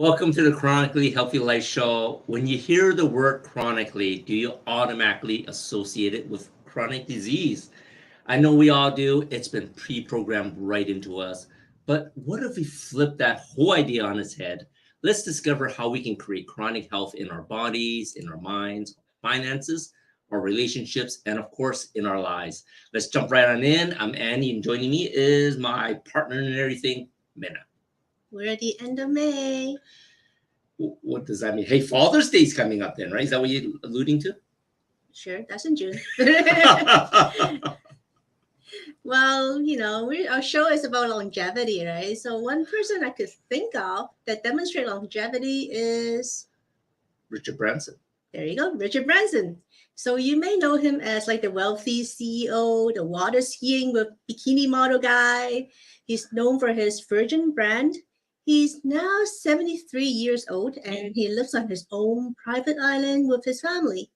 Welcome to the Chronically Healthy Life Show. When you hear the word chronically, do you automatically associate it with chronic disease? I know we all do. It's been pre-programmed right into us. But what if we flip that whole idea on its head? Let's discover how we can create chronic health in our bodies, in our minds, finances, our relationships, and of course, in our lives. Let's jump right on in. I'm Andy, and joining me is my partner in everything, Minna. We're at the end of May. What does that mean? Hey, Father's Day's coming up then, right? Is that what you're alluding to? Sure, that's in June. Well, our show is about longevity, right? So one person I could think of that demonstrate longevity is Richard Branson. there you go, Richard Branson. So you may know him as like the wealthy CEO, the water skiing with bikini model guy. He's known for his Virgin brand. He's now 73 years old and he lives on his own private island with his family.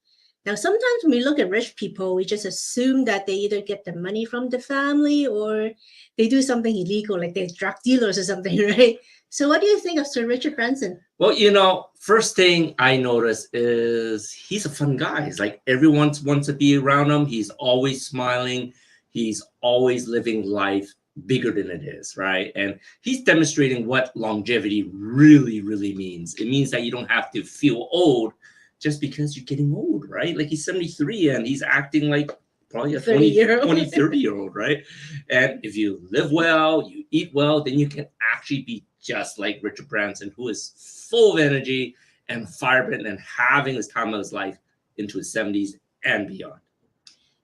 Now, sometimes when we look at rich people, we just assume that they either get the money from the family or they do something illegal, like they're drug dealers or something, right? So what do you think of Sir Richard Branson? Well, first thing I notice is he's a fun guy. He's like everyone wants to be around him. He's always smiling. He's always living life bigger than it is, right? And he's demonstrating what longevity really, really means. It means that you don't have to feel old just because you're getting old, right? Like he's 73 and he's acting like probably a 30-year-old, right? And if you live well, you eat well, then you can actually be just like Richard Branson, who is full of energy and vibrant and having this time of his life into his 70s and beyond.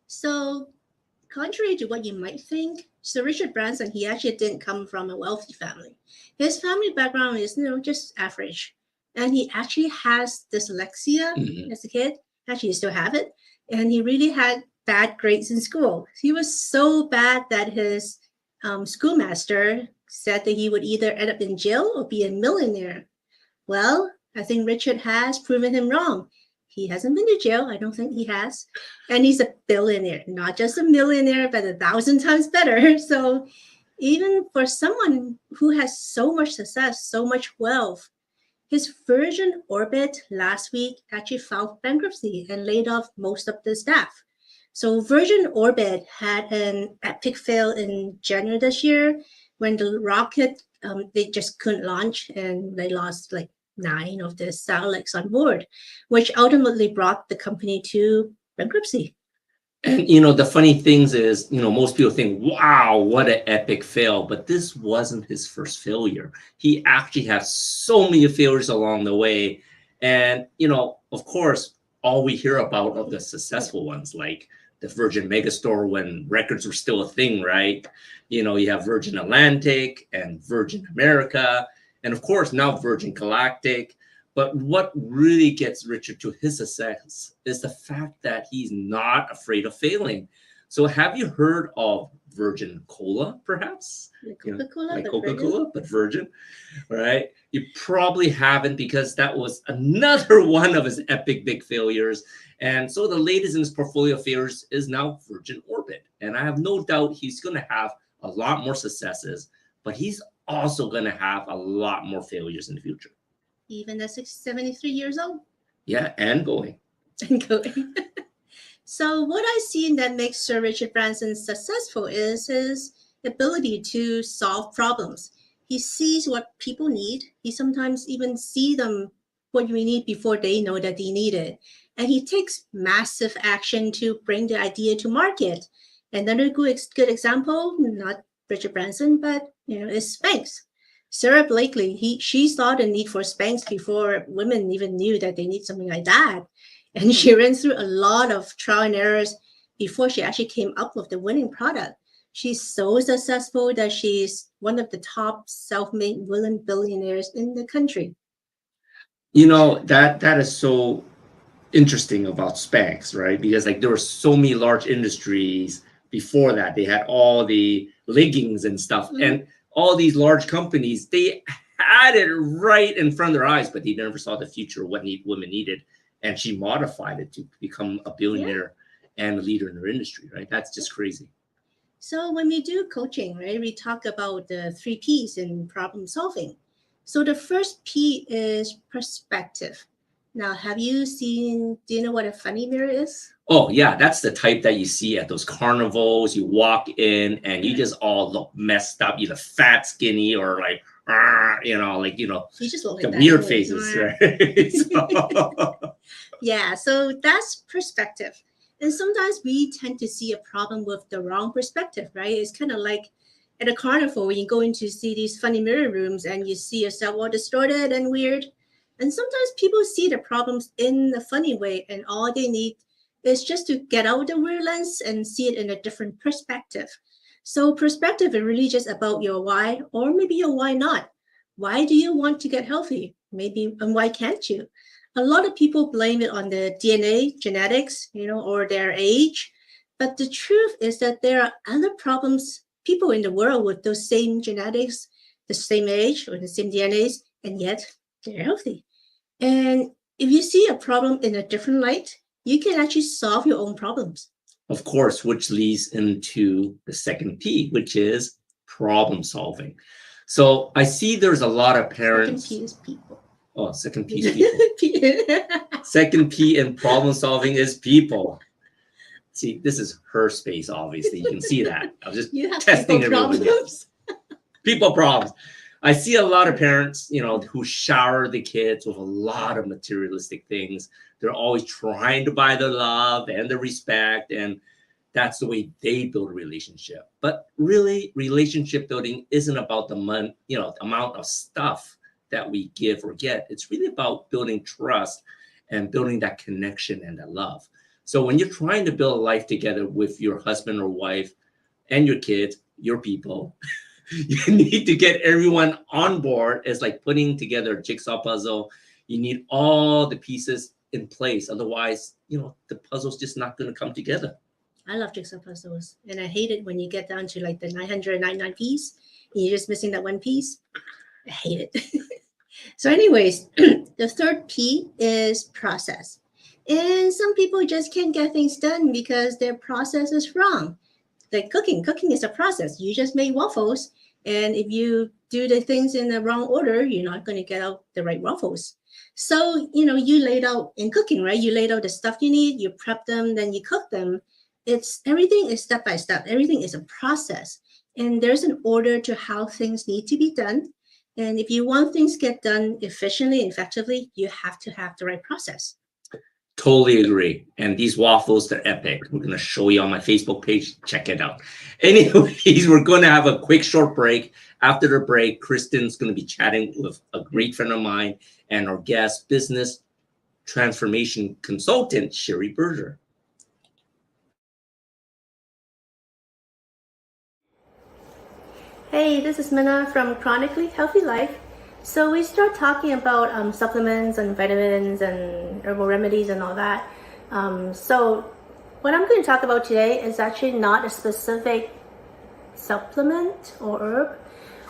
So, contrary to what you might think, Sir Richard Branson, he actually didn't come from a wealthy family. His family background is, just average. And he actually has dyslexia as a kid. Actually, he still have it. And he really had bad grades in school. He was so bad that his schoolmaster said that he would either end up in jail or be a millionaire. Well, I think Richard has proven him wrong. He hasn't been to jail. I don't think he has. And he's a billionaire, not just a millionaire, but 1,000 times better. So even for someone who has so much success, so much wealth, his Virgin Orbit last week actually filed bankruptcy and laid off most of the staff. So Virgin Orbit had an epic fail in January this year when the rocket, they just couldn't launch and they lost like 9 of the satellites on board, which ultimately brought the company to bankruptcy. And the funny things is, most people think, wow, what an epic fail. But this wasn't his first failure. He actually had so many failures along the way. And, of course, all we hear about are the successful ones, like the Virgin Megastore when records were still a thing, right? You have Virgin Atlantic and Virgin America, and of course, now Virgin Galactic. But what really gets Richard to his success is the fact that he's not afraid of failing. So have you heard of Virgin Cola, perhaps? Like Coca-Cola, but Virgin, right? You probably haven't because that was another one of his epic big failures. And so the latest in his portfolio of failures is now Virgin Orbit. And I have no doubt he's going to have a lot more successes, but he's also going to have a lot more failures in the future. Even at 73 years old. Yeah, and going. So what I see that makes Sir Richard Branson successful is his ability to solve problems. He sees what people need. He sometimes even see them what we need before they know that they need it. And he takes massive action to bring the idea to market. Another good example, not Richard Branson, but is Spanx. Sarah Blakely, she saw the need for Spanx before women even knew that they need something like that. And she ran through a lot of trial and errors before she actually came up with the winning product. She's so successful that she's one of the top self-made women billionaires in the country. That is so interesting about Spanx, right? Because there were so many large industries before that. They had all the leggings and stuff. And all these large companies, they had it right in front of their eyes, but they never saw the future of what women needed. And she modified it to become a billionaire and a leader in her industry, right? That's just crazy. So when we do coaching, right, we talk about the 3 Ps in problem solving. So the first P is perspective. Now, do you know what a funny mirror is? Oh yeah, that's the type that you see at those carnivals. You walk in and you just all look messed up, either fat, skinny, or like, You just look like the that weird anyways. faces, right? Yeah, so that's perspective. And sometimes we tend to see a problem with the wrong perspective, right? It's kind of like at a carnival when you go in to see these funny mirror rooms and you see yourself all distorted and weird. And sometimes people see the problems in a funny way, and all they need is just to get out the weird lens and see it in a different perspective. So, perspective is really just about your why, or maybe your why not. Why do you want to get healthy? Maybe, and why can't you? A lot of people blame it on the DNA, genetics, or their age. But the truth is that there are other problems, people in the world with those same genetics, the same age, or the same DNAs, and yet they're healthy. And if you see a problem in a different light, you can actually solve your own problems. Of course, which leads into the second P, which is problem solving. So I see there's a lot of parents. Second P is people. Oh, second P is people. Second P in problem solving is people. See, this is her space, obviously. You can see that. I was just testing everyone. People problems. I see a lot of parents, who shower the kids with a lot of materialistic things. They're always trying to buy the love and the respect, and that's the way they build a relationship. But really, relationship building isn't about the amount of stuff that we give or get. It's really about building trust and building that connection and that love. So when you're trying to build a life together with your husband or wife and your kids, your people, you need to get everyone on board. It's like putting together a jigsaw puzzle. You need all the pieces in place. Otherwise, the puzzle's just not going to come together. I love jigsaw puzzles. And I hate it when you get down to like the 999 piece and you're just missing that one piece. I hate it. So anyways, the third P is process. And some people just can't get things done because their process is wrong. Like cooking is a process. You just make waffles, and if you do the things in the wrong order, you're not going to get out the right waffles. So, you laid out in cooking, right? You laid out the stuff you need, you prep them, then you cook them. Everything is step by step. Everything is a process. And there's an order to how things need to be done. And if you want things get done efficiently and effectively, you have to have the right process. Totally agree. And these waffles, they're epic. We're going to show you on my Facebook page. Check it out. Anyways, we're going to have a quick short break. After the break, Kristen's going to be chatting with a great friend of mine and our guest, business transformation consultant, Sheri Berger. Hey, this is Minna from Chronically Healthy Life. So we start talking about supplements and vitamins and herbal remedies and all that. So what I'm going to talk about today is actually not a specific supplement or herb.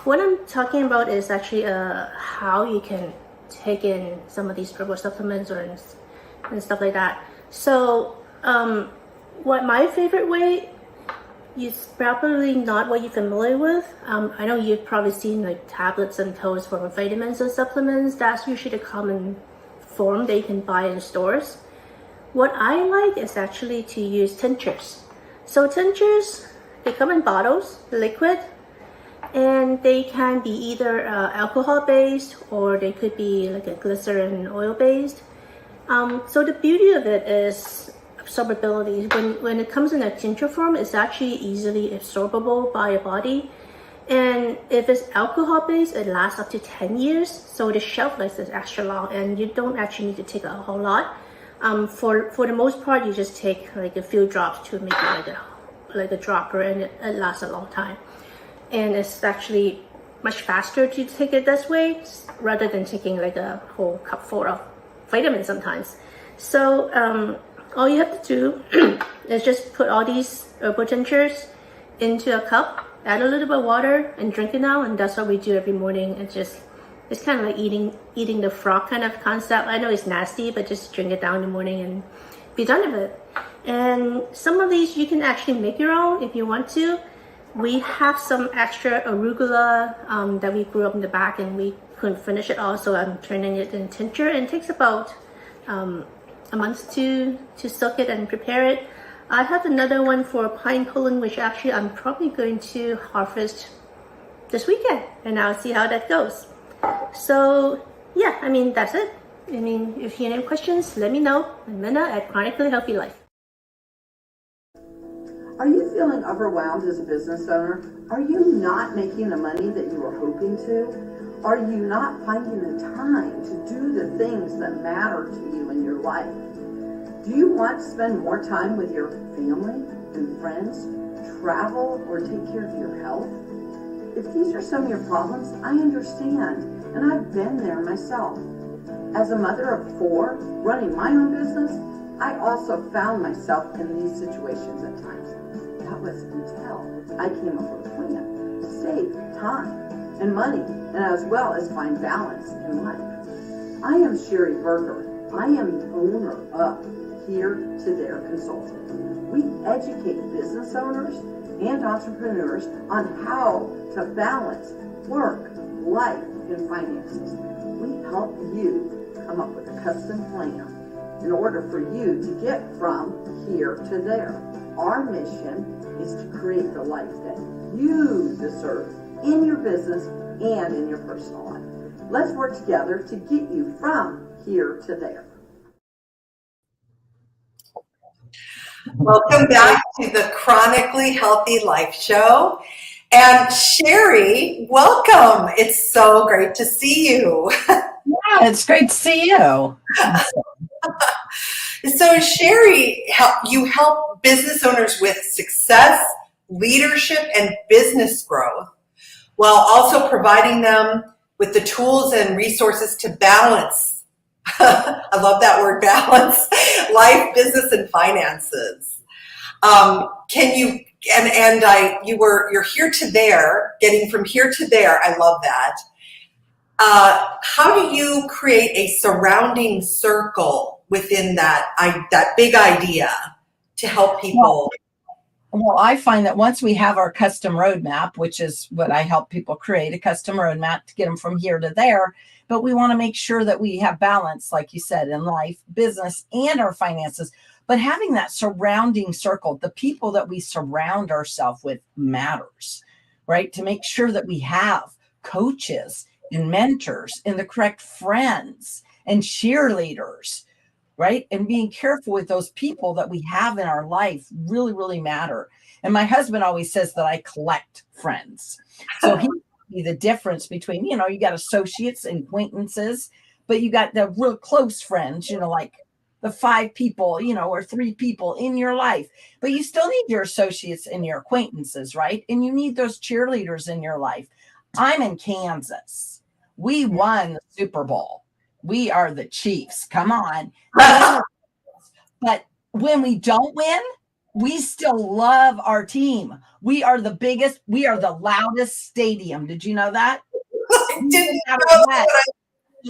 What I'm talking about is actually how you can take in some of these herbal supplements and stuff like that. So what my favorite way is probably not what you're familiar with. I know you've probably seen like tablets and pills for vitamins and supplements. That's usually the common form that you can buy in stores. What I like is actually to use tinctures. So tinctures, they come in bottles, liquid, and they can be either alcohol based or they could be like a glycerin oil based. So the beauty of it is absorbability. When it comes in a tincture form, it's actually easily absorbable by your body. And if it's alcohol based, it lasts up to 10 years. So the shelf life is extra long and you don't actually need to take a whole lot. For the most part, you just take like a few drops to make it like a dropper, and it lasts a long time. And it's actually much faster to take it this way rather than taking like a whole cup full of vitamins sometimes. So all you have to do is just put all these herbal tinctures into a cup, add a little bit of water, and drink it now. And that's what we do every morning. It's kind of like eating the frog kind of concept. I know it's nasty, but just drink it down in the morning and be done with it. And some of these you can actually make your own if you want to. We have some extra arugula that we grew up in the back, and we couldn't finish it all, so I'm turning it in tincture, and it takes about a month to soak it and prepare it. I have another one for pine cooling, which actually I'm probably going to harvest this weekend, and I'll see how that goes. So yeah, I mean, that's it. I mean, if you have any questions, let me know. I'm Minna at Chronically Healthy Life. Are you feeling overwhelmed as a business owner? Are you not making the money that you were hoping to? Are you not finding the time to do the things that matter to you in your life? Do you want to spend more time with your family and friends, travel, or take care of your health? If these are some of your problems, I understand, and I've been there myself. As a mother of 4, running my own business, I also found myself in these situations at times. That was until I came up with a plan to save time and money, and as well as find balance in life. I am Sheri Berger. I am the owner of Here to There Consulting. We educate business owners and entrepreneurs on how to balance work, life, and finances. We help you come up with a custom plan in order for you to get from here to there. Our mission is to create the life that you deserve in your business and in your personal life. Let's work together to get you from here to there. Welcome back to the Chronically Healthy Life Show. And Sheri, welcome. It's so great to see you. Yeah, it's great to see you. So Sheri, you help business owners with success, leadership, and business growth, while also providing them with the tools and resources to balance. I love that word, balance, life, business, and finances. You're here to there, getting from here to there. I love that. How do you create a surrounding circle within that big idea to help people? Well, I find that once we have our custom roadmap, which is what I help people create, a custom roadmap to get them from here to there, but we want to make sure that we have balance, like you said, in life, business, and our finances. But having that surrounding circle, the people that we surround ourselves with matters, right? To make sure that we have coaches and mentors and the correct friends and cheerleaders, right? And being careful with those people that we have in our life really, really matter. And my husband always says that I collect friends. So he be the difference between, you got associates and acquaintances, but you got the real close friends, like the 5 people, or 3 people in your life, but you still need your associates and your acquaintances, right? And you need those cheerleaders in your life. I'm in Kansas. We won the Super Bowl. We are the Chiefs. Come on. But when we don't win, we still love our team. We are the biggest, we are the loudest stadium. Did you know that?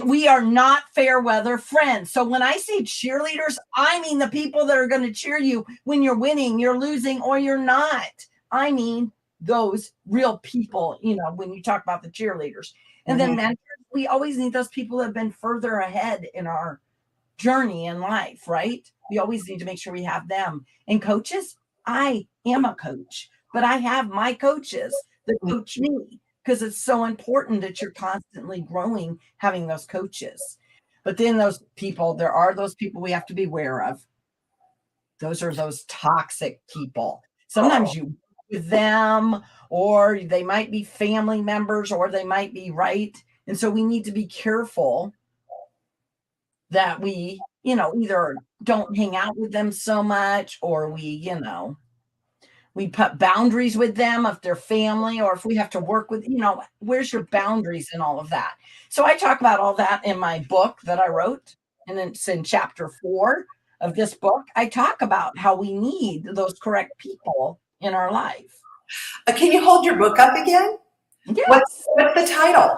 We are not fair weather friends. So when I say cheerleaders, I mean the people that are going to cheer you when you're winning, you're losing, or you're not. I mean those real people, when you talk about the cheerleaders. And then mentors, we always need those people that have been further ahead in our journey in life, right? We always need to make sure we have them. And coaches, I am a coach, but I have my coaches that coach me, because it's so important that you're constantly growing, having those coaches. But then there are those people we have to be aware of. Those are those toxic people. Sometimes you with them, or they might be family members, or they might be right. And so we need to be careful that we, either don't hang out with them so much, or we put boundaries with them if they're family, or if we have to work with, where's your boundaries and all of that. So I talk about all that in my book that I wrote, and it's in chapter 4 of this book. I talk about how we need those correct people in our life. Can you hold your book up again? Yes. What's the title?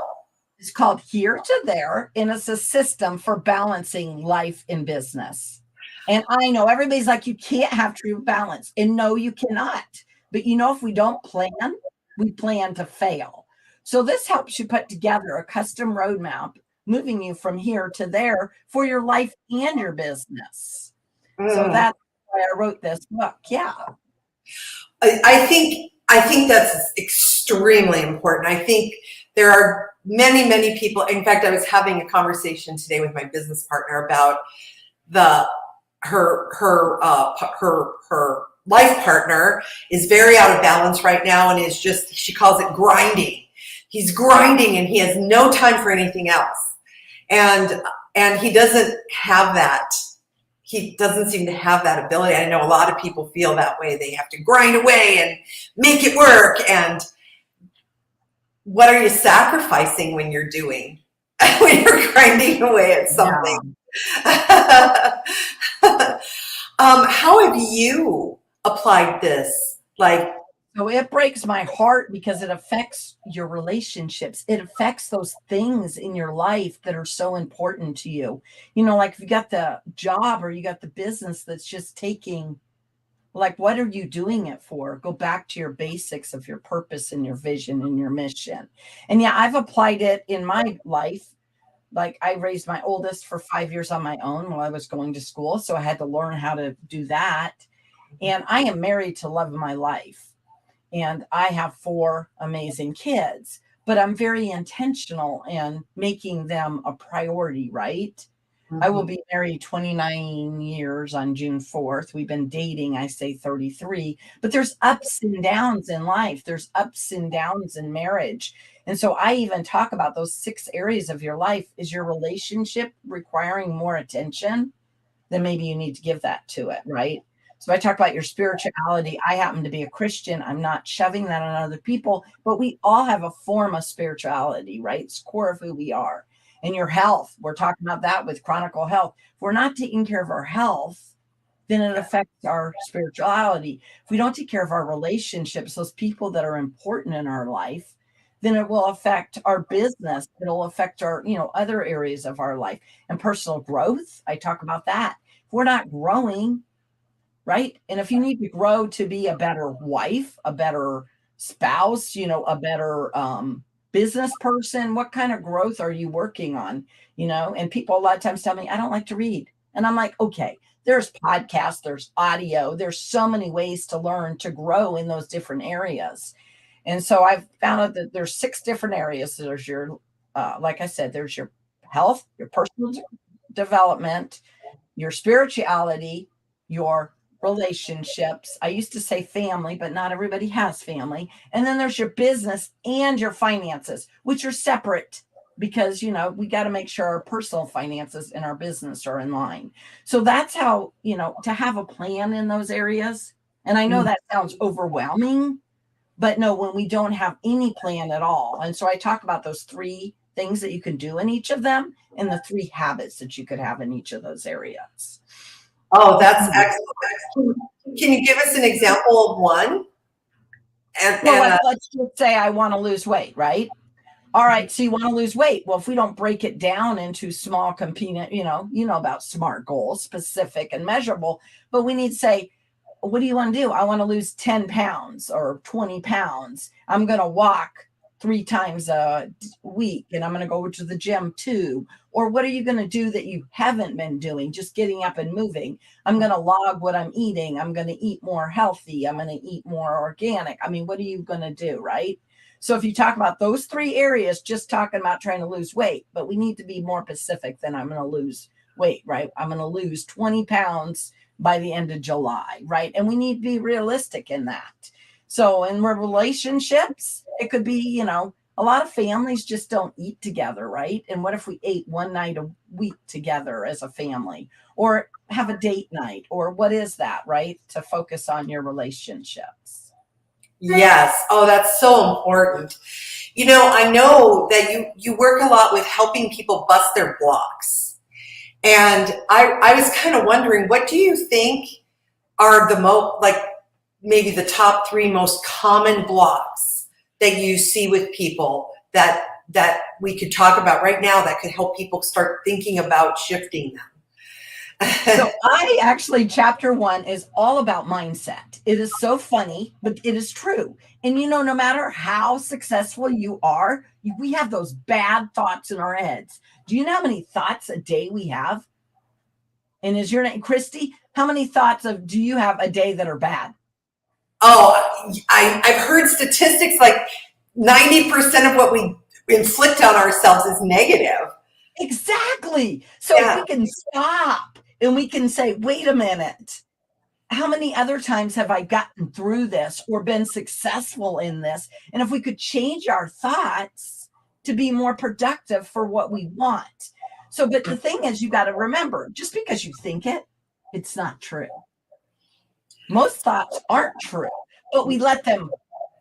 It's called Here to There, and it's a system for balancing life and business. And I know everybody's like, you can't have true balance. And no, you cannot, But if we don't plan, we plan to fail. So this helps you put together a custom roadmap, moving you from here to there for your life and your business. So that's why I wrote this book. Yeah. I think that's extremely important. I think there are many, many people. In fact, I was having a conversation today with my business partner about her life partner is very out of balance right now, and is just, she calls it grinding. He's grinding and he has no time for anything else. And he doesn't have that. He doesn't seem to have that ability. I know a lot of people feel that way. They have to grind away and make it work. And what are you sacrificing when you're doing, when you're grinding away at something? Yeah. How have you applied this? So it breaks my heart because it affects your relationships. It affects those things in your life that are so important to you. Like if you got the job or you got the business that's just taking, like, what are you doing it for? Go back to your basics of your purpose and your vision and your mission. And yeah, I've applied it in my life. Like I raised my oldest for 5 years on my own while I was going to school. So I had to learn how to do that. And I am married to love of my life. And I have 4 amazing kids, but I'm very intentional in making them a priority, right? Mm-hmm. I will be married 29 years on June 4th. We've been dating, I say 33, but there's ups and downs in life. There's ups and downs in marriage. And so I even talk about those 6 areas of your life. Is your relationship requiring more attention? Then maybe you need to give that to it, right? So I talk about your spirituality. I happen to be a Christian. I'm not shoving that on other people, but we all have a form of spirituality, right? It's core of who we are. And your health, we're talking about that with Chronicle Health. If we're not taking care of our health, then it affects our spirituality. If we don't take care of our relationships, those people that are important in our life, then it will affect our business. It'll affect our, other areas of our life. And personal growth, I talk about that. If we're not growing, right? And if you need to grow to be a better wife, a better spouse, a better business person, what kind of growth are you working on? And people a lot of times tell me, I don't like to read. And I'm like, okay, there's podcasts, there's audio, there's so many ways to learn to grow in those different areas. And so I've found out that there's 6 different areas. There's your, like I said, there's your health, your personal development, your spirituality, your relationships. I used to say family, but not everybody has family. And then there's your business and your finances, which are separate because, we got to make sure our personal finances and our business are in line. So that's how, to have a plan in those areas. And I know that sounds overwhelming, but no, when we don't have any plan at all. And so I talk about those 3 things that you can do in each of them and the 3 habits that you could have in each of those areas. Oh, that's excellent. Can you give us an example of one? Let's just say I want to lose weight, right? All right, so you want to lose weight. Well, if we don't break it down into small component, you know about SMART goals, specific and measurable, but we need to say, what do you want to do? I want to lose 10 pounds or 20 pounds. I'm going to walk 3 times a week and I'm going to go to the gym 2. Or what are you going to do that you haven't been doing? Just getting up and moving. I'm going to log what I'm eating. I'm going to eat more healthy. I'm going to eat more organic. I mean, what are you going to do, right? So if you talk about those 3 areas, just talking about trying to lose weight, but we need to be more specific than I'm going to lose weight, right? I'm going to lose 20 pounds by the end of July, right? And we need to be realistic in that. So in relationships, it could be, a lot of families just don't eat together, right? And what if we ate one night a week together as a family, or have a date night, or what is that, right? To focus on your relationships. Yes. Oh, that's so important. I know that you work a lot with helping people bust their blocks. And I was kind of wondering, what do you think are the maybe the top 3 most common blocks that you see with people that we could talk about right now that could help people start thinking about shifting them? So I actually, chapter 1 is all about mindset. It is so funny, but it is true. And no matter how successful you are, we have those bad thoughts in our heads. Do you know how many thoughts a day we have? And is your name Christy? How many thoughts do you have a day that are bad? Oh, I've heard statistics like 90% of what we inflict on ourselves is negative. Exactly. So if we can stop and we can say, wait a minute, how many other times have I gotten through this or been successful in this? And if we could change our thoughts to be more productive for what we want. So, but the thing is, you got to remember, just because you think it, it's not true. Most thoughts aren't true, but we let them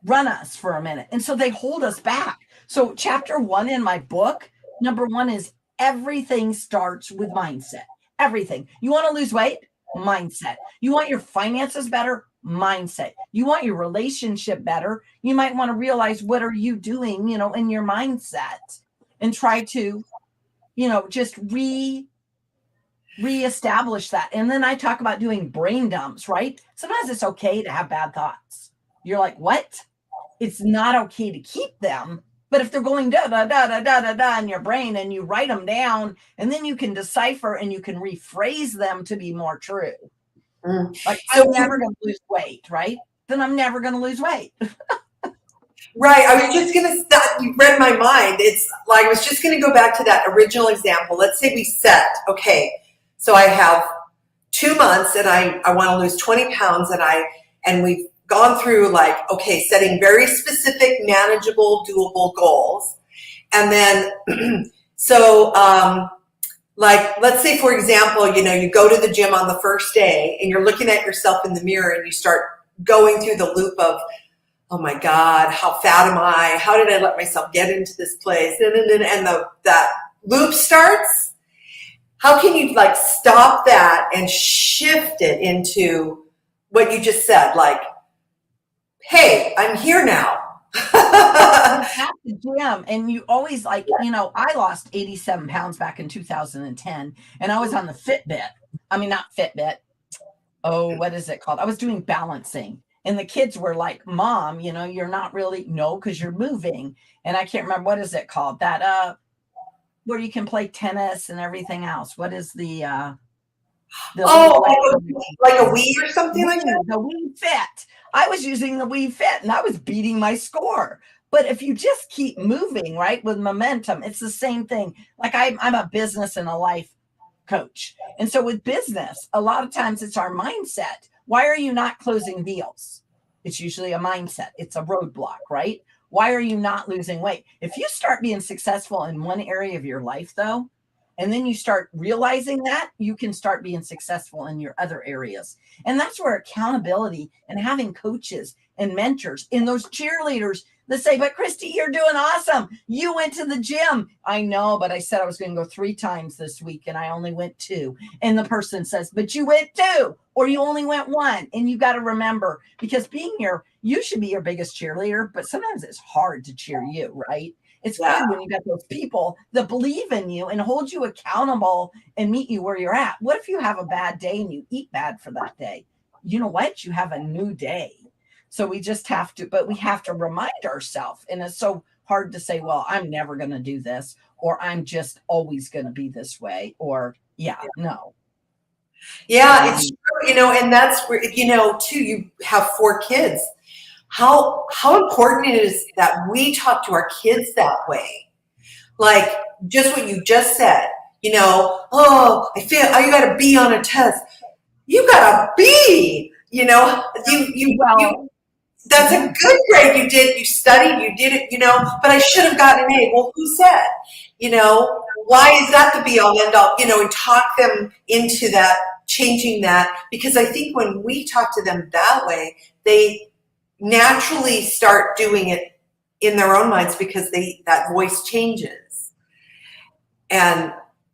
run us for a minute. And so they hold us back. So chapter 1 in my book, number 1 is everything starts with mindset. Everything. You want to lose weight? Mindset. You want your finances better? Mindset. You want your relationship better? You might want to realize, what are you doing, in your mindset, and try to, just reestablish that. And then I talk about doing brain dumps, right? Sometimes it's okay to have bad thoughts. You're like, what? It's not okay to keep them. But if they're going da da da da da da da in your brain, and you write them down, and then you can decipher and you can rephrase them to be more true. Like, I'm never going to lose weight, right? Then I'm never going to lose weight. Right. I was just going to start. You read my mind. It's like, I was just going to go back to that original example. Let's say we set, okay, so I have 2 months and I want to lose 20 pounds and we've gone through like, okay, setting very specific, manageable, doable goals. And then, like, let's say, for example, you go to the gym on the first day and you're looking at yourself in the mirror and you start going through the loop of, oh my God, how fat am I? How did I let myself get into this place? And that loop starts. How can you like stop that and shift it into what you just said? Like, hey, I'm here now. At the gym, and you always like, I lost 87 pounds back in 2010, and I was on the Fitbit. I mean, not Fitbit. Oh, what is it called? I was doing balancing, and the kids were like, Mom, you're not really, no, because you're moving. And I can't remember, what is it called? That, where you can play tennis and everything else. What is the like a Wii or something like that? The Wii Fit. I was using the Wii Fit and I was beating my score. But if you just keep moving, right, with momentum, it's the same thing. Like I'm a business and a life coach. And so with business, a lot of times it's our mindset. Why are you not closing deals? It's usually a mindset. It's a roadblock, right? Why are you not losing weight? If you start being successful in one area of your life, though, and then you start realizing that, you can start being successful in your other areas. And that's where accountability and having coaches and mentors and those cheerleaders that say, but Christy, you're doing awesome. You went to the gym. I know, but I said I was going to go 3 times this week and I only went 2. And the person says, but you went 2 or you only went 1. And you got to remember, because you should be your biggest cheerleader, but sometimes it's hard to cheer you, right? It's good when you got those people that believe in you and hold you accountable and meet you where you're at. What if you have a bad day and you eat bad for that day? You know what? You have a new day. So we just have to, but we have to remind ourselves. And it's so hard to say, well, I'm never going to do this, or I'm just always going to be this way, or no. Yeah, it's true, and that's where, too, you have 4 kids. How important it is that we talk to our kids that way. Like just what you just said, oh, I feel, you got a B on a test. You got a B, that's a good grade you did. You studied, you did it, but I should have gotten an A. Well, who said? Why is that the be all end all? And talk them into that, changing that, because I think when we talk to them that way, they naturally start doing it in their own minds because that voice changes. And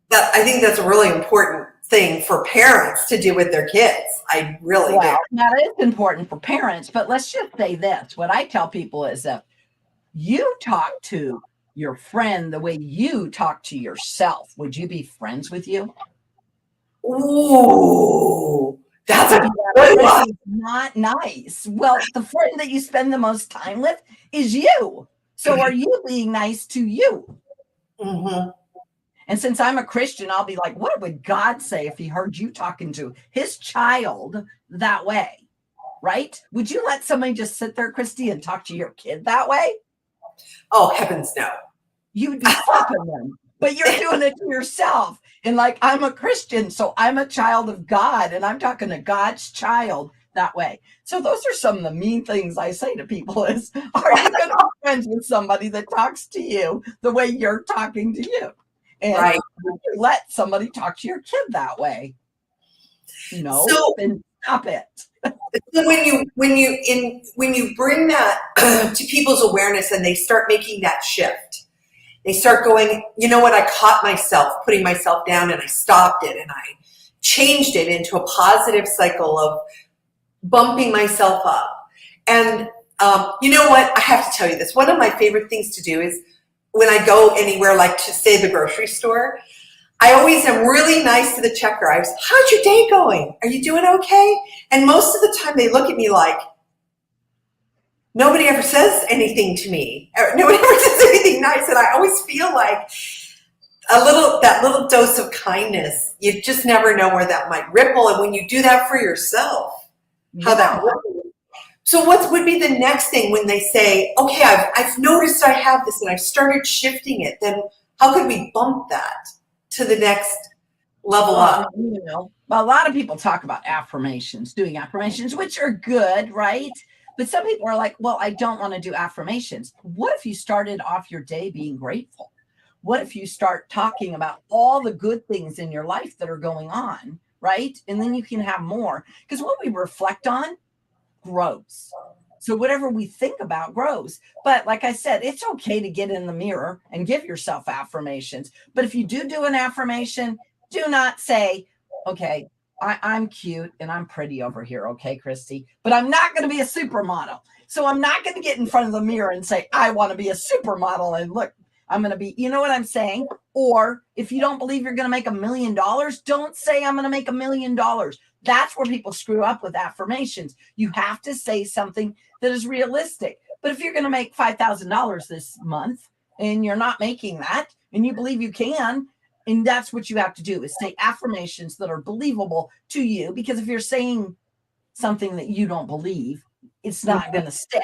that, I think that's a really important thing for parents to do with their kids. I really do. That is important for parents, but let's just say this. What I tell people is that you talk to your friend the way you talk to yourself. Would you be friends with you? Ooh, that's a Maybe good that one. friend is not nice. Well, the friend that you spend the most time with is you. So are you being nice to you? Mm-hmm. And since I'm a Christian, I'll be like, what would God say if he heard you talking to his child that way? Right? Would you let somebody just sit there, Christy, and talk to your kid that way? Oh, heavens no. You would be flipping them, but you're doing it to yourself. And like, I'm a Christian, so I'm a child of God, and I'm talking to God's child that way. So those are some of the mean things I say to people is, are you going to be friends with somebody that talks to you the way you're talking to you? And Right. would you let somebody talk to your kid that way? No, So, then stop it. so when you bring that to people's awareness and they start making that shift, they start going, you know what, I caught myself putting myself down and I stopped it and I changed it into a positive cycle of bumping myself up. And you know what, I have to tell you this. One of my favorite things to do is when I go anywhere, like to say the grocery store, I always am really nice to the checker. How's your day going? Are you doing okay? And most of the time they look at me like, nobody ever says anything to me. Nobody ever says anything nice. And I always feel like that little dose of kindness, you just never know where that might ripple. And when you do that for yourself, how that works. So what would be the next thing when they say, okay, I've noticed I have this and I've started shifting it, then how could we bump that to the next level up? You know, a lot of people talk about affirmations, doing affirmations, which are good, right? But some people are like, well, I don't want to do affirmations. What if you started off your day being grateful? What if you start talking about all the good things in your life that are going on, right? And then you can have more. Because what we reflect on grows. So whatever we think about grows. But like I said, it's okay to get in the mirror and give yourself affirmations. But if you do an affirmation, do not say, okay, I'm cute and I'm pretty over here. Okay, Christy, but I'm not going to be a supermodel. So I'm not going to get in front of the mirror and say, I want to be a supermodel. And look, I'm going to be, you know what I'm saying? Or if you don't believe you're going to make $1 million, don't say I'm going to make $1 million. That's where people screw up with affirmations. You have to say something that is realistic. But if you're going to make $5,000 this month and you're not making that and you believe you can, and that's what you have to do is say affirmations that are believable to you. Because if you're saying something that you don't believe, it's not going to stick.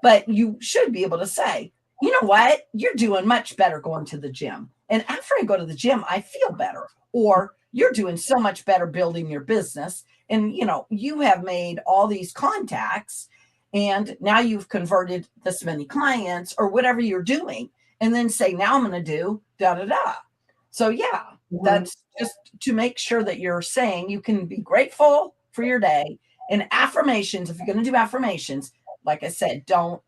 But you should be able to say, you know what? You're doing much better going to the gym. And after I go to the gym, I feel better. Or you're doing so much better building your business. And, you know, you have made all these contacts and now you've converted this many clients or whatever you're doing. And then say, now I'm going to do da, da, da. So yeah, that's just to make sure that you're saying you can be grateful for your day. And affirmations, if you're going to do affirmations, like I said, don't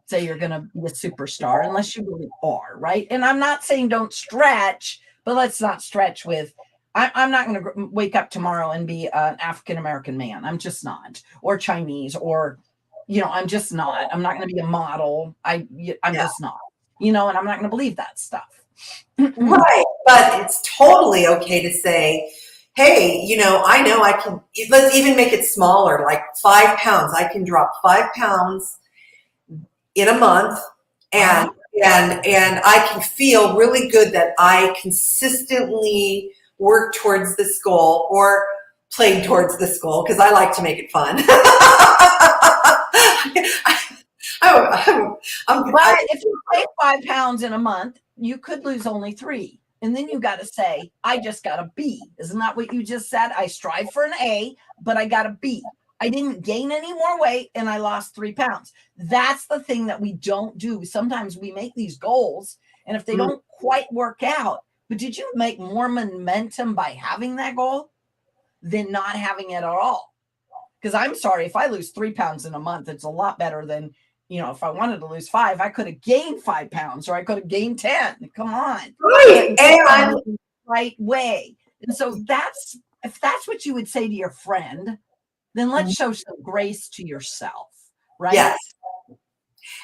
say you're going to be a superstar unless you really are, right? And I'm not saying don't stretch, but let's not stretch with, I'm not going to wake up tomorrow and be an African-American man. I'm just not. Or Chinese, or, you know, I'm just not. I'm not going to be a model. I'm just not, you know, and I'm not going to believe that stuff. Right. But it's totally okay to say, hey, you know I can, let's even make it smaller, like 5 pounds. I can drop 5 pounds in a month and I can feel really good that I consistently work towards this goal or play towards this goal because I like to make it fun. But if you play 5 pounds in a month, you could lose only 3. And then you got to say, I just got a B. Isn't that what you just said? I strive for an A, but I got a B. I didn't gain any more weight and I lost 3 pounds. That's the thing that we don't do. Sometimes we make these goals and if they don't quite work out, but did you make more momentum by having that goal than not having it at all? Because I'm sorry, if I lose 3 pounds in a month, it's a lot better than, you know, if I wanted to lose 5, I could have gained 5 pounds or I could have gained 10. Come on. Right. And the right way. And so if that's what you would say to your friend, then let's show some grace to yourself, right? Yes.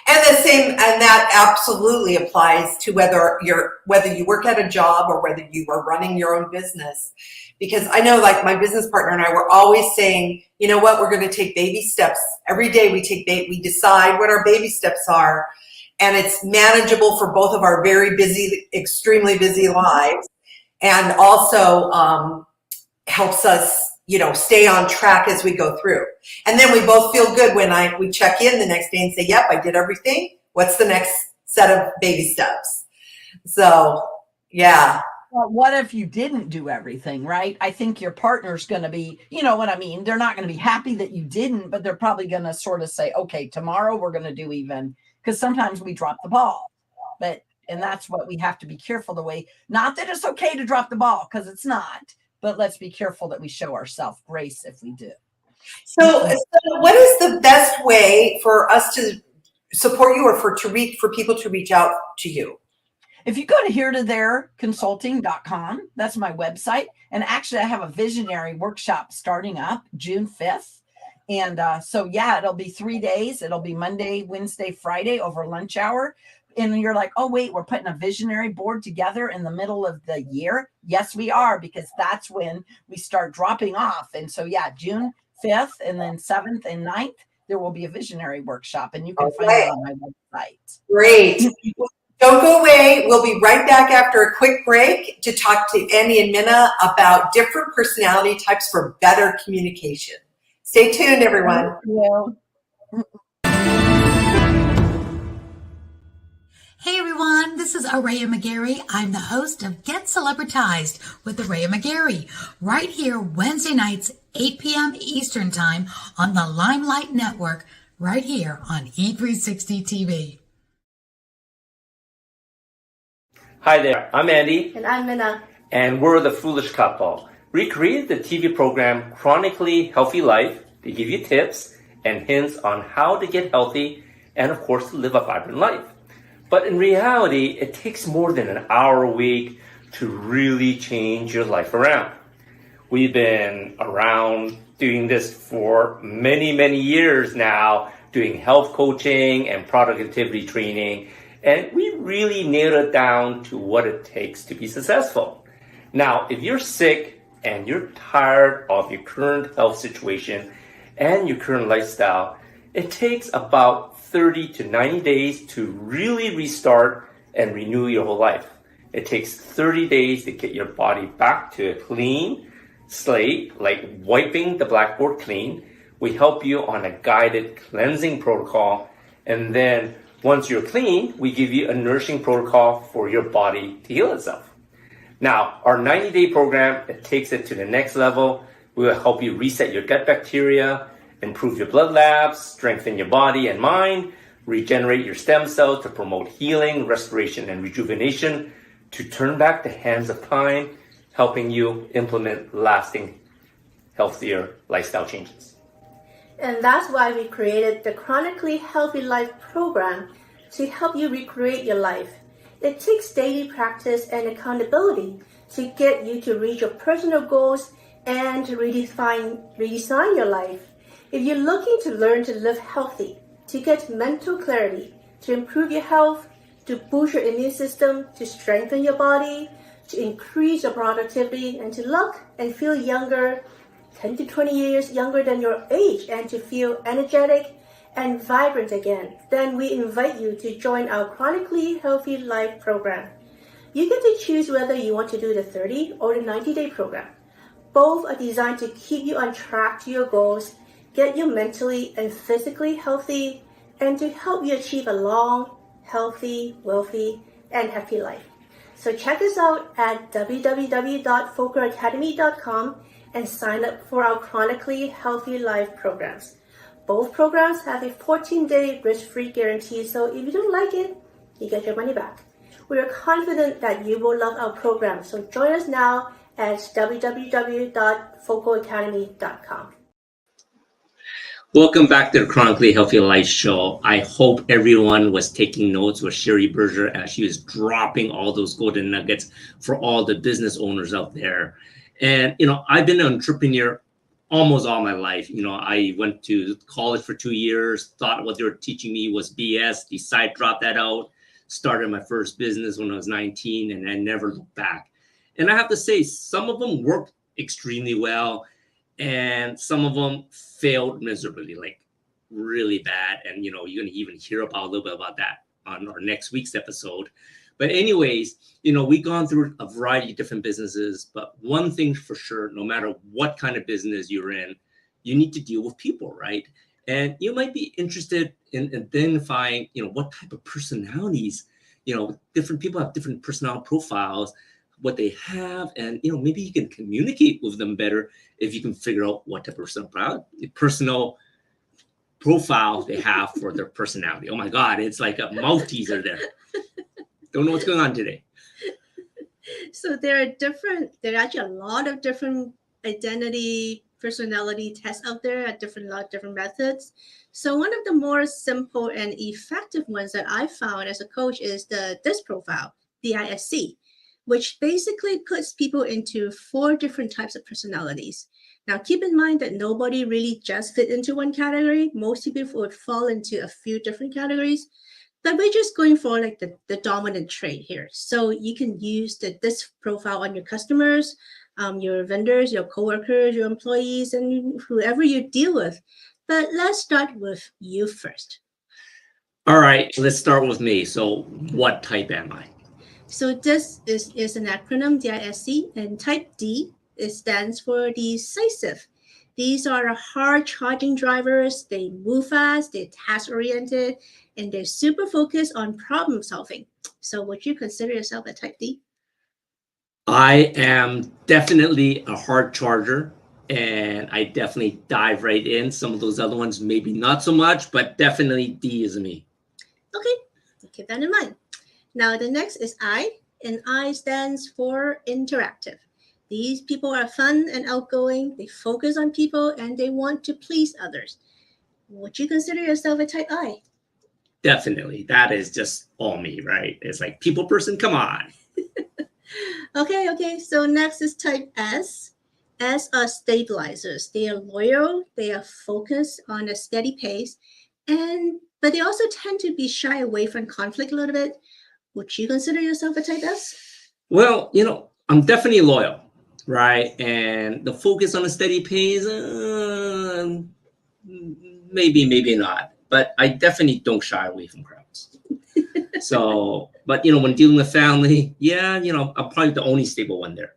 And the same, and that absolutely applies to whether you work at a job or whether you are running your own business. Because I know, like, my business partner and I were always saying, you know what, we're going to take baby steps. Every day we decide what our baby steps are, and it's manageable for both of our very busy, extremely busy lives, and also helps us, stay on track as we go through. And then we both feel good when we check in the next day and say, yep, I did everything. What's the next set of baby steps? So, yeah. Well, what if you didn't do everything, right? I think your partner's going to be, you know what I mean? They're not going to be happy that you didn't, but they're probably going to sort of say, okay, tomorrow we're going to do even, because sometimes we drop the ball. And that's what we have to be careful the way, not that it's okay to drop the ball, because it's not, but let's be careful that we show ourselves grace if we do. So what is the best way for us to support you, or for people to reach out to you? If you go to heretothereconsulting.com, that's my website. And actually, I have a visionary workshop starting up June 5th. And it'll be 3 days. It'll be Monday, Wednesday, Friday over lunch hour. And you're like, oh, wait, we're putting a visionary board together in the middle of the year. Yes, we are, because that's when we start dropping off. And so, June 5th and then 7th and 9th, there will be a visionary workshop. And you can find it on my website. Great. Don't go away. We'll be right back after a quick break to talk to Andy and Minna about different personality types for better communication. Stay tuned, everyone. Hey everyone, this is Araya McGarry. I'm the host of Get Celebritized with Araya McGarry, right here Wednesday nights, 8 p.m. Eastern Time on the Limelight Network, right here on E360 TV. Hi there, I'm Andy. And I'm Minna. And we're the Foolish Couple. We created the TV program Chronically Healthy Life to give you tips and hints on how to get healthy and, of course, to live a vibrant life. But in reality, it takes more than an hour a week to really change your life around. We've been around doing this for many, many years now, doing health coaching and productivity training. And we really nailed it down to what it takes to be successful. Now, if you're sick and you're tired of your current health situation and your current lifestyle, it takes about 30 to 90 days to really restart and renew your whole life. It takes 30 days to get your body back to a clean slate, like wiping the blackboard clean. We help you on a guided cleansing protocol, and then once you're clean, we give you a nourishing protocol for your body to heal itself. Now, our 90-day program, it takes it to the next level. We will help you reset your gut bacteria, improve your blood labs, strengthen your body and mind, regenerate your stem cells to promote healing, restoration, and rejuvenation, to turn back the hands of time, helping you implement lasting, healthier lifestyle changes. And that's why we created the Chronically Healthy Life program to help you recreate your life. It takes daily practice and accountability to get you to reach your personal goals and to redesign your life. If you're looking to learn to live healthy, to get mental clarity, to improve your health, to boost your immune system, to strengthen your body, to increase your productivity, and to look and feel younger, 10 to 20 years younger than your age, and to feel energetic and vibrant again, then we invite you to join our Chronically Healthy Life program. You get to choose whether you want to do the 30 or the 90-day program. Both are designed to keep you on track to your goals, get you mentally and physically healthy, and to help you achieve a long, healthy, wealthy, and happy life. So check us out at www.focusacademy.com and sign up for our Chronically Healthy Life programs. Both programs have a 14-day risk-free guarantee, so if you don't like it, you get your money back. We are confident that you will love our program, so join us now at www.focusacademy.com. Welcome back to the Chronically Healthy Life Show. I hope everyone was taking notes with Sheri Berger as she was dropping all those golden nuggets for all the business owners out there. And, I've been an entrepreneur almost all my life. I went to college for 2 years, thought what they were teaching me was BS, decided to drop that out, started my first business when I was 19, and I never looked back. And I have to say, some of them worked extremely well, and some of them failed miserably, like really bad. And, you're going to even hear about a little bit about that on our next week's episode. But anyways, we've gone through a variety of different businesses, but one thing for sure, no matter what kind of business you're in, you need to deal with people, right? And you might be interested in identifying, what type of personalities, different people have different personality profiles, what they have, and, maybe you can communicate with them better if you can figure out what type of personal profile they have for their personality. Oh my God, it's like a mouth teaser there. Don't know what's going on today. So there are actually a lot of different identity personality tests out there at a lot of different methods. So one of the more simple and effective ones that I found as a coach is the DISC profile, DISC, which basically puts people into 4 different types of personalities. Now, keep in mind that nobody really just fit into one category. Most people would fall into a few different categories. But we're just going for like the dominant trait here. So you can use this profile on your customers, your vendors, your coworkers, your employees, and whoever you deal with. But let's start with you first. All right, let's start with me. So what type am I? So this is an acronym, DISC, and type D, it stands for decisive. These are hard charging drivers. They move fast, they're task oriented, and they're super focused on problem solving. So would you consider yourself a type D? I am definitely a hard charger, and I definitely dive right in. Some of those other ones, maybe not so much, but definitely D is me. Okay, keep that in mind. Now the next is I, and I stands for interactive. These people are fun and outgoing. They focus on people and they want to please others. Would you consider yourself a type I? Definitely. That is just all me, right? It's like people person, come on. Okay. So next is type S. S are stabilizers. They are loyal. They are focused on a steady pace. But they also tend to be shy away from conflict a little bit. Would you consider yourself a type S? Well, I'm definitely loyal, right? And the focus on a steady pace, maybe not. But I definitely don't shy away from crowds. So, but when dealing with family, yeah, I'm probably the only stable one there.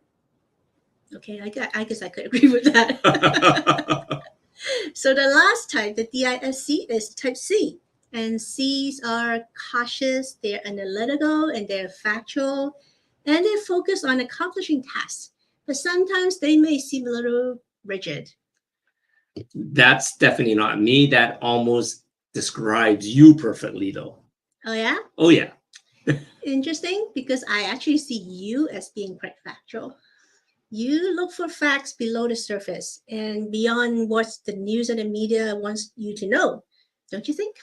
Okay, I guess I could agree with that. So the last type, the DISC, is type C. And C's are cautious, they're analytical, and they're factual, and they focus on accomplishing tasks. But sometimes they may seem a little rigid. That's definitely not me. That almost describes you perfectly, though. Oh, yeah? Oh, yeah. Interesting, because I actually see you as being quite factual. You look for facts below the surface and beyond what the news and the media wants you to know, don't you think?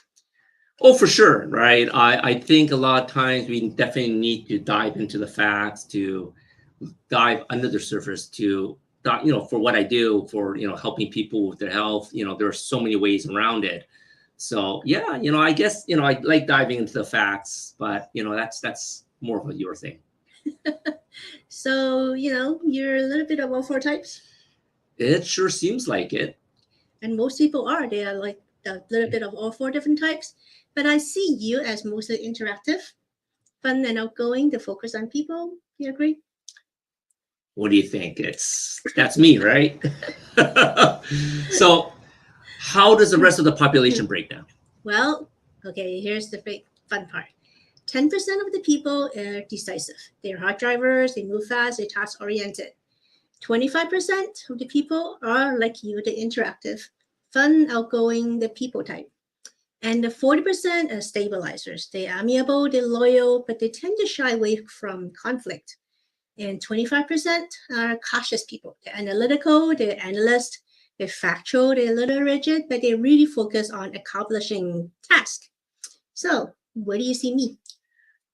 Oh, for sure, right? I think a lot of times we definitely need to dive into the facts, to dive under the surface, to for what I do, for helping people with their health. There are so many ways around it. So yeah, I guess I like diving into the facts, but that's more of your thing. So you're a little bit of all 4 types. It sure seems like it. And most people are. They are like a little bit of all 4 different types. But I see you as mostly interactive, fun and outgoing, the focus on people. You agree? What do you think? That's me, right? So how does the rest of the population break down? Well, okay, here's the big fun part. 10% of the people are decisive. They're hard drivers, they move fast, they're task oriented. 25% of the people are like you, the interactive, fun, outgoing, the people type. And the 40% are stabilizers. They're amiable, they're loyal, but they tend to shy away from conflict. And 25% are cautious people. They're analytical, they're analysts, they're factual, they're a little rigid, but they really focus on accomplishing tasks. So, where do you see me?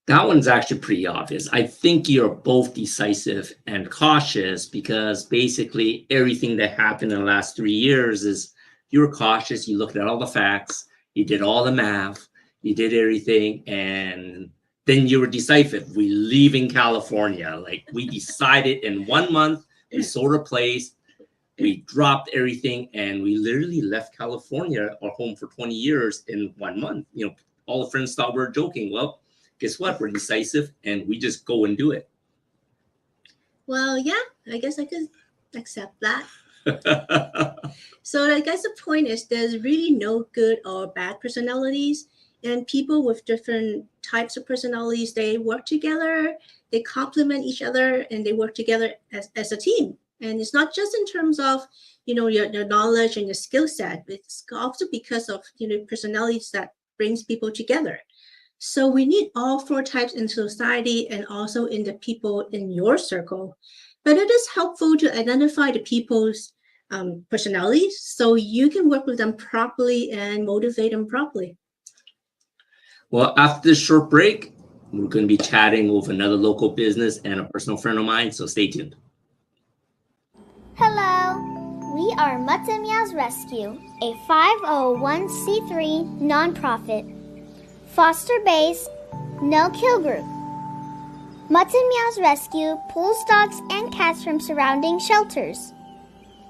That one's actually pretty obvious. I think you're both decisive and cautious because basically everything that happened in the last 3 years is you were cautious. You looked at all the facts, you did all the math, you did everything, and then you were decisive. We leaving California. Like we decided in 1 month, we sold a place, we dropped everything, and we literally left California, our home for 20 years in 1 month. All the friends thought we were joking. Well, guess what? We're decisive and we just go and do it. Well, yeah, I guess I could accept that. So I guess the point is there's really no good or bad personalities, and people with different types of personalities, they work together, they complement each other, and they work together as a team. And it's not just in terms of, your knowledge and your skill set. It's also because of, personalities that brings people together. So we need all four types in society and also in the people in your circle. But it is helpful to identify the people's personalities so you can work with them properly and motivate them properly. Well, after this short break, we're going to be chatting with another local business and a personal friend of mine, so stay tuned. Hello, we are Mutts and Meows Rescue, a 501c3 nonprofit, foster-based, no-kill group. Mutts and Meows Rescue pulls dogs and cats from surrounding shelters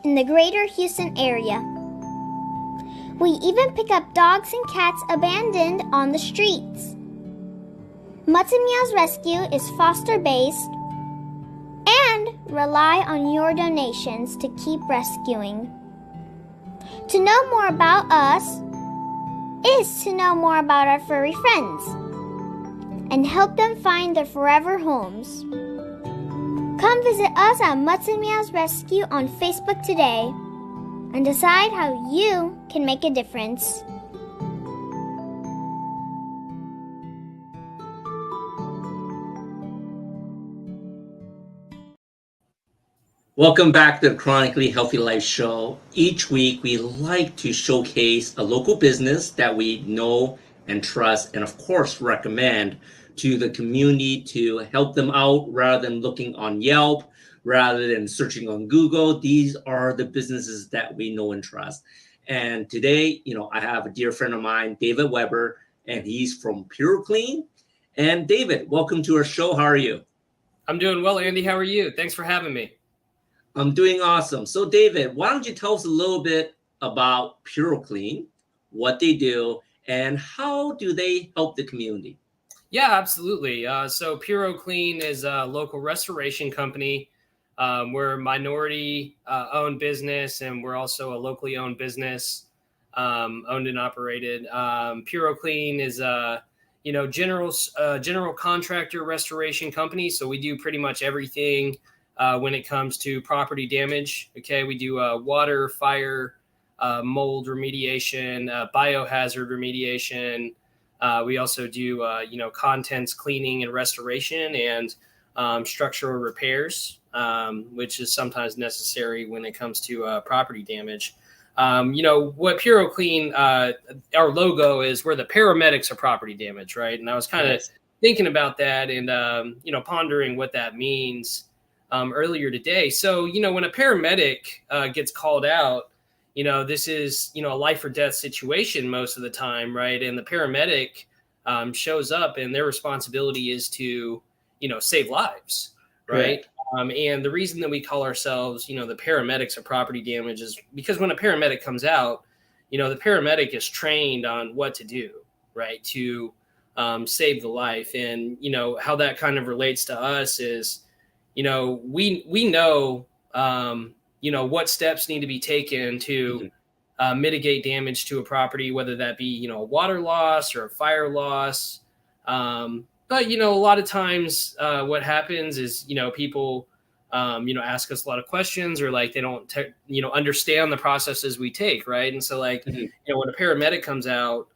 in the greater Houston area. We even pick up dogs and cats abandoned on the streets. Mutts and Meows Rescue is foster-based and rely on your donations to keep rescuing. To know more about us is to know more about our furry friends and help them find their forever homes. Come visit us at Mutts and Meows Rescue on Facebook today and decide how you can make a difference. Welcome back to the Chronically Healthy Life Show. Each week, we like to showcase a local business that we know and trust, and of course, recommend to the community to help them out rather than looking on Yelp, rather than searching on Google. These are the businesses that we know and trust. And today, I have a dear friend of mine, David Webber, and he's from PuroClean. And David, welcome to our show. How are you? I'm doing well, Andy. How are you? Thanks for having me. I'm doing awesome. So David, why don't you tell us a little bit about PuroClean, what they do, and how do they help the community? Yeah, absolutely. So PuroClean is a local restoration company. We're a minority owned business, and we're also a locally owned business, owned and operated. PuroClean is a general contractor restoration company. So we do pretty much everything when it comes to property damage. Okay, we do water, fire, mold remediation, biohazard remediation. We also do contents cleaning and restoration, and structural repairs, which is sometimes necessary when it comes to property damage. What PuroClean, our logo is, we're the paramedics of property damage, right? And I was kind of thinking about that and pondering what that means earlier today. So, when a paramedic gets called out, this is, a life or death situation most of the time, right? And the paramedic shows up, and their responsibility is to, save lives, right? And the reason that we call ourselves, the paramedics of property damage is because when a paramedic comes out, the paramedic is trained on what to do, right, to save the life. And, how that kind of relates to us is, we know, what steps need to be taken to mitigate damage to a property, whether that be, a water loss or a fire loss. But, a lot of times what happens is, people, ask us a lot of questions, or like they don't, understand the processes we take. Right. And so like, when a paramedic comes out,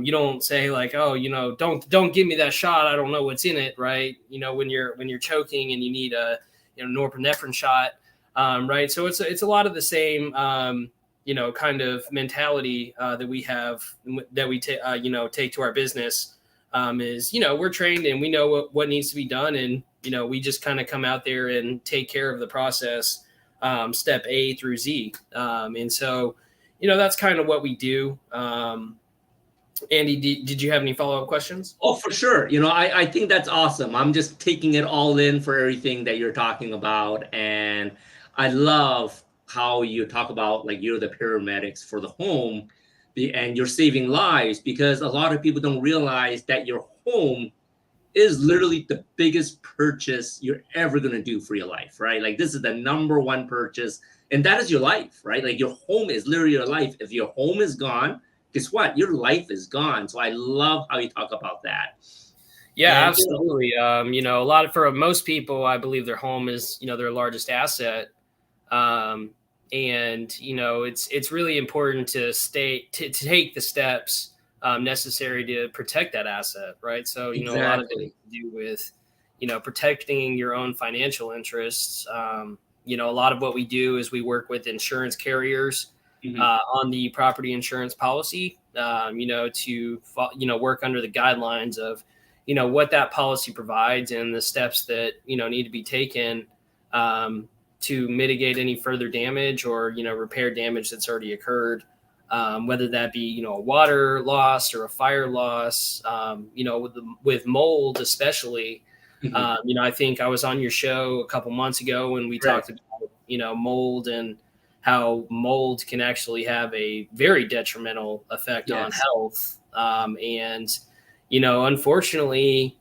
you don't say like, oh, don't give me that shot. I don't know what's in it. Right. When you're choking and you need a, norepinephrine shot. Right. So it's a lot of the same, kind of mentality that we have, that we take to our business. is, we're trained and we know what needs to be done. And, we just kind of come out there and take care of the process, step A through Z. And so, that's kind of what we do. Andy, did you have any follow-up questions? Oh, for sure. I think that's awesome. I'm just taking it all in for everything that you're talking about. And I love how you talk about like you're the paramedics for the home and you're saving lives, because a lot of people don't realize that your home is literally the biggest purchase you're ever going to do for your life, right? Like this is the number one purchase, and that is your life, right? Like your home is literally your life. If your home is gone, guess what? Your life is gone. So I love how you talk about that. Yeah, And, absolutely. A lot for most people, I believe their home is, their largest asset. And, it's really important to take the steps necessary to protect that asset, right? So, a lot of it has to do with, protecting your own financial interests. A lot of what we do is we work with insurance carriers on the property insurance policy, to, work under the guidelines of, what that policy provides and the steps that, need to be taken to mitigate any further damage or, repair damage that's already occurred. Whether that be, a water loss or a fire loss, with mold, especially, I think I was on your show a couple months ago when we talked about, mold and how mold can actually have a very detrimental effect on health. Unfortunately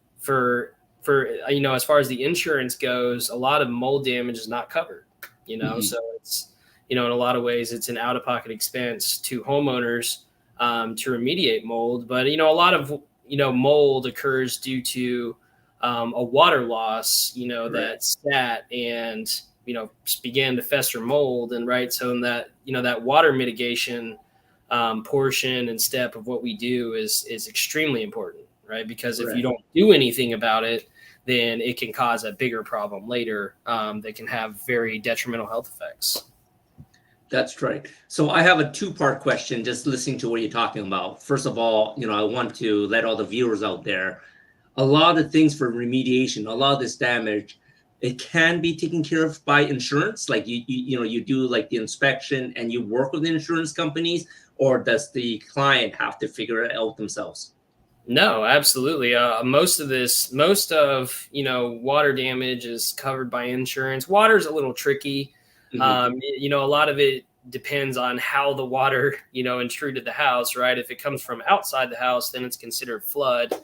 as far as the insurance goes, a lot of mold damage is not covered, so it's, in a lot of ways it's an out-of-pocket expense to homeowners to remediate mold. But, a lot of, mold occurs due to a water loss, that sat and, began to fester mold. And so in that, that water mitigation portion and step of what we do is extremely important, right? Because if you don't do anything about it, then it can cause a bigger problem later that can have very detrimental health effects. That's right. So I have a two-part question, just listening to what you're talking about. First of all, I want to let all the viewers out there, a lot of things for remediation, a lot of this damage, it can be taken care of by insurance. Like you do like the inspection and you work with the insurance companies, or does the client have to figure it out themselves? No, absolutely. Most of water damage is covered by insurance. Water is a little tricky. A lot of it depends on how the water, intruded the house, right? If it comes from outside the house, then it's considered flood,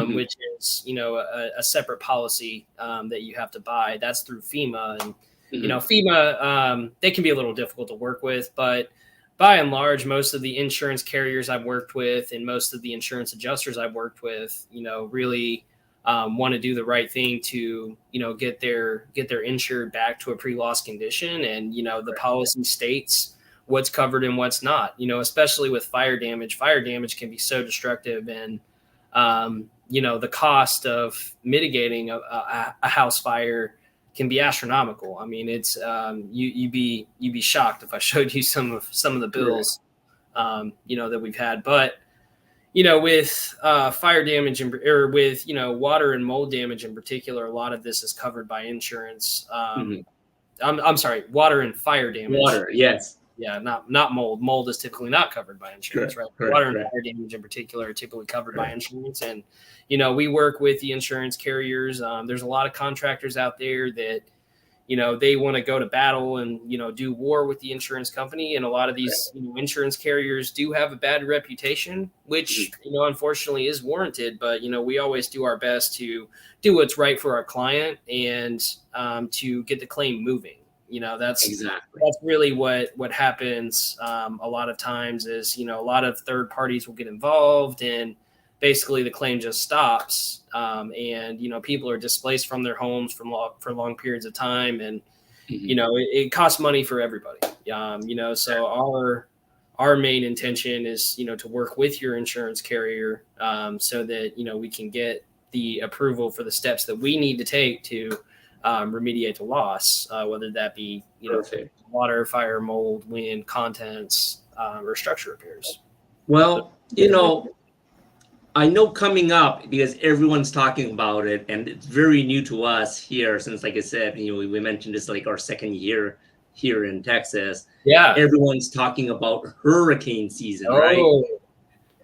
which is, a separate policy that you have to buy. That's through FEMA. And, FEMA, they can be a little difficult to work with, but by and large, most of the insurance carriers I've worked with and most of the insurance adjusters I've worked with, really want to do the right thing to, get their insured back to a pre-loss condition. And, the policy states what's covered and what's not, especially with fire damage. Fire damage can be so destructive, and, the cost of mitigating a house fire can be astronomical. I mean, it's you'd be shocked if I showed you some of the bills, that we've had. But with fire damage or with water and mold damage in particular, a lot of this is covered by insurance. I'm sorry, water and fire damage. Water, yes. Yeah, not mold. Mold is typically not covered by insurance, right? Water and fire damage in particular are typically covered by insurance. And, we work with the insurance carriers. There's a lot of contractors out there that, they want to go to battle and, do war with the insurance company. And a lot of these insurance carriers do have a bad reputation, which, unfortunately is warranted. But, we always do our best to do what's right for our client and to get the claim moving. That's really what happens a lot of times is, a lot of third parties will get involved and basically the claim just stops. And, people are displaced from their homes for long periods of time. And, it costs money for everybody. So our main intention is, to work with your insurance carrier so that, we can get the approval for the steps that we need to take to remediate the loss, whether that be, water, fire, mold, wind, contents, or structure repairs. Well, I know coming up, because everyone's talking about it, and it's very new to us here since, like I said, we mentioned this like our second year here in Texas. Yeah. Everyone's talking about hurricane season, right?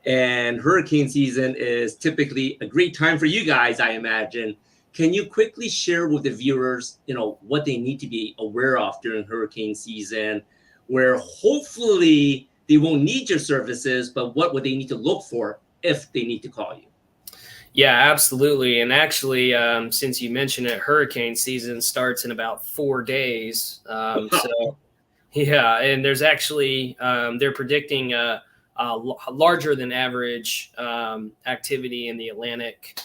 And hurricane season is typically a great time for you guys, I imagine. Can you quickly share with the viewers, what they need to be aware of during hurricane season, where hopefully they won't need your services, but what would they need to look for if they need to call you? Yeah, absolutely. And actually, since you mentioned it, hurricane season starts in about 4 days. So, yeah, and there's actually, they're predicting a larger than average activity in the Atlantic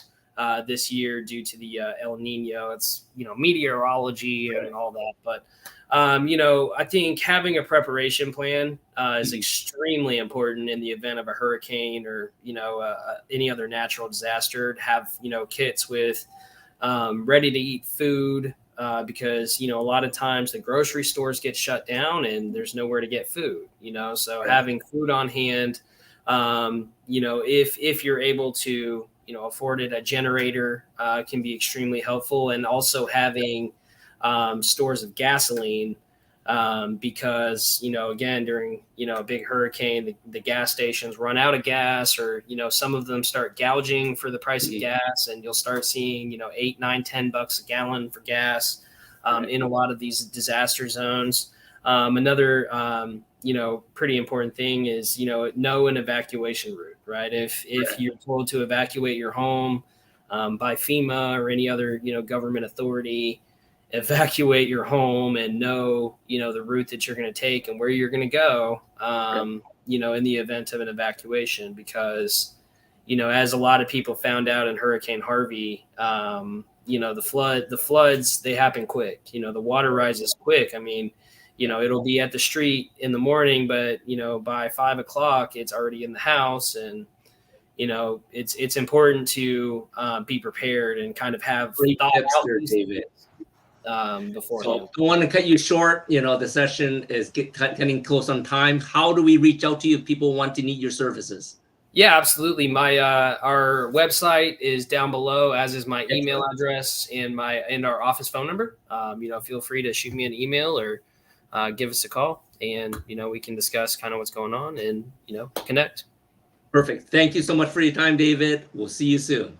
this year due to the El Nino. It's, meteorology and all that. But, I think having a preparation plan is extremely important in the event of a hurricane or, any other natural disaster. To have, kits with ready to eat food because, a lot of times the grocery stores get shut down and there's nowhere to get food, so having food on hand, if you're able to, afford it, a generator can be extremely helpful. And also having stores of gasoline because, again, during, a big hurricane, the gas stations run out of gas or, some of them start gouging for the price of gas, and you'll start seeing, $8, $9, $10 a gallon for gas in a lot of these disaster zones. Another, pretty important thing is, know an evacuation route, right? If you're told to evacuate your home by FEMA or any other, government authority, evacuate your home and know, the route that you're going to take and where you're going to go, in the event of an evacuation, because, as a lot of people found out in Hurricane Harvey, the floods, they happen quick, the water rises quick. I mean, it'll be at the street in the morning, but, by 5 o'clock, it's already in the house. And, it's important to be prepared and kind of have thought out David. Before. So I want to cut you short. The session is getting close on time. How do we reach out to you if people want to need your services? Yeah, absolutely. My our website is down below, as is my email address and our office phone number. Feel free to shoot me an email or give us a call, and we can discuss kind of what's going on and connect. Perfect. Thank you so much for your time, David. We'll see you soon.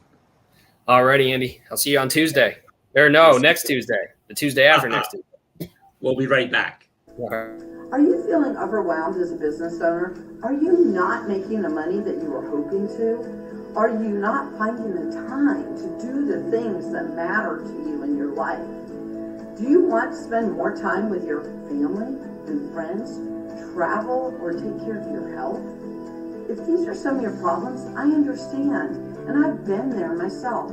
Alrighty, Andy. I'll see you on Tuesday. Or no, next Tuesday. The Tuesday after next Tuesday. We'll be right back. Are you feeling overwhelmed as a business owner? Are you not making the money that you were hoping to? Are you not finding the time to do the things that matter to you in your life? Do you want to spend more time with your family and friends, travel, or take care of your health? If these are some of your problems, I understand, and I've been there myself.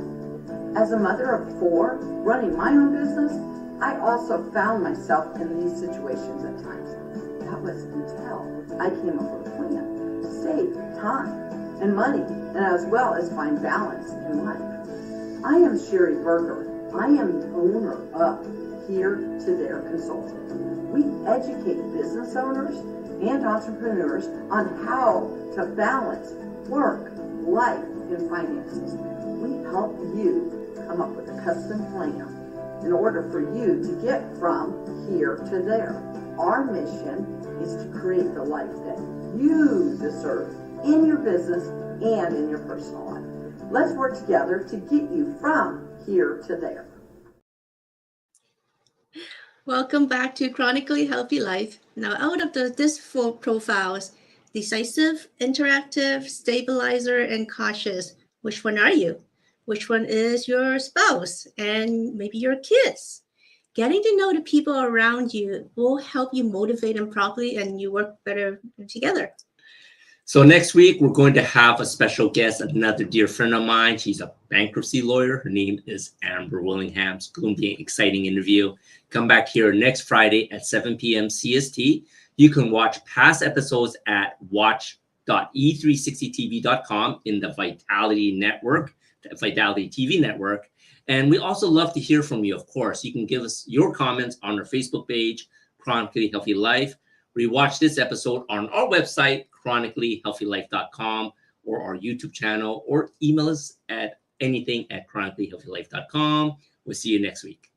As a mother of 4 running my own business, I also found myself in these situations at times. That was until I came up with a plan to save time and money, and as well as find balance in life. I am Sheri Berger. I am the owner of Here to There Consulting. We educate business owners and entrepreneurs on how to balance work, life, and finances. We help you come up with a custom plan in order for you to get from here to there. Our mission is to create the life that you deserve in your business and in your personal life. Let's work together to get you from here to there. Welcome back to Chronically Healthy Life. Now, out of these 4 profiles, decisive, interactive, stabilizer, and cautious, which one are you? Which one is your spouse and maybe your kids? Getting to know the people around you will help you motivate them properly and you work better together. So next week, we're going to have a special guest, another dear friend of mine. She's a bankruptcy lawyer. Her name is Amber Willingham. It's going to be an exciting interview. Come back here next Friday at 7 p.m. CST. You can watch past episodes at watch.e360tv.com in the Vitality Network. Vitality TV network. And we also love to hear from you, of course. You can give us your comments on our Facebook page, Chronically Healthy Life. Rewatch this episode on our website, chronicallyhealthylife.com, or our YouTube channel, or email us at anything@chronicallyhealthylife.com. We'll see you next week.